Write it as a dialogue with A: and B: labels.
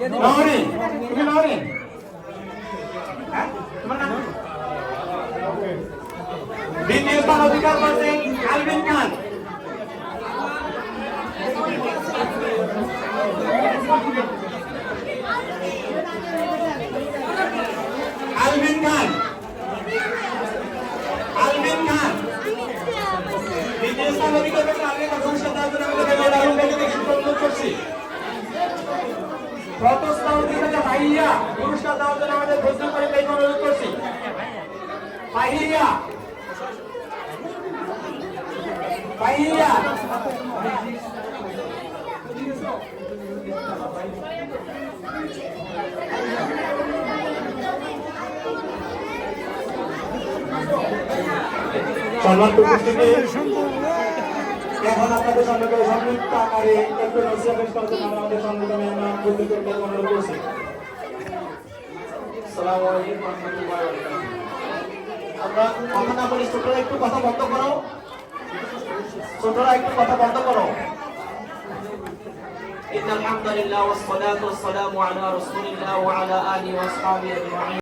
A: নওরিন তুমি নওরিন হ্যাঁ তোমার নাম দ্বিতীয় স্থান অধিকার করছেন আলবিন খান আলবিন খান আলবিন খান দ্বিতীয় স্থান অধিকার করছেন আলবিন খান পুরস্কার দেওয়ার জন্য আমাদের দারুণ ব্যক্তিকে অনুরোধ করছি। প্রথম স্থান অধিকার ভাইয়া পুরস্কার দেওয়ার জন্য আমাদের ঘোষণা করে অনুরোধ করছি। ভাইয়া ভাইয়া সম্মান উপস্থিতি এখন আপনাদের সম্মুখে সংযুক্ত আকারে একটু নসিহত পেশ করার জন্য আমরা আমাদের সম্মানিত মেহমান বুদ্ধিকে অনুরোধ করছি। আসসালামু আলাইকুম ওয়া রাহমাতুল্লাহি ওয়া বারাকাতুহু। আমরা কথা না বলি ছোটরা একটু কথা বন্ধ করো, ছোটরা একটু কথা বন্ধ করো। ইন্নাল হামদুলিল্লাহ ওয়াস সালাতু ওয়াস সালামু আলা রাসূলিল্লাহ ওয়া আলা আলিহি ওয়া আসহাবিহি আজমাইন।